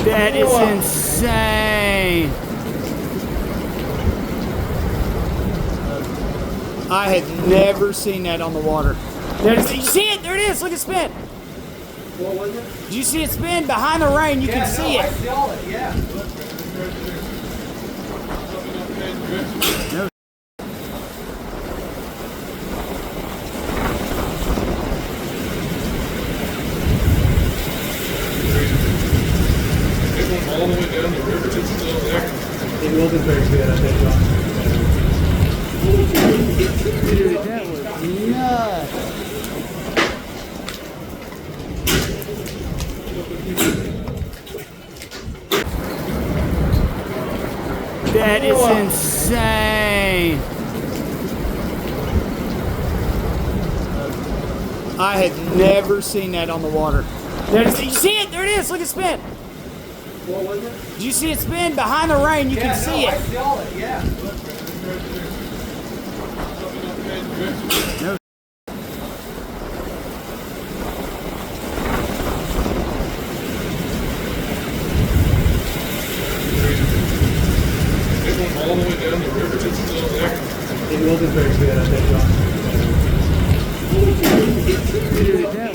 That is insane. I had never seen that on the water. You see it? There it is. Look at it spin. What was it? Did you see it spin? Behind the rain, you can see I it. saw it, yeah. No. It went all the way down the river. It's still there. It wasn't very good, I think, John. Dude, that was nuts. That is insane. I had never seen that on the water. You see it? There it is. Look at it spin. What was it? Did you see it spin? Behind the rain, you can see I it. saw it, yeah. No. It went all the way down the river. It's still there. It wasn't very good, I think, John. Dude, that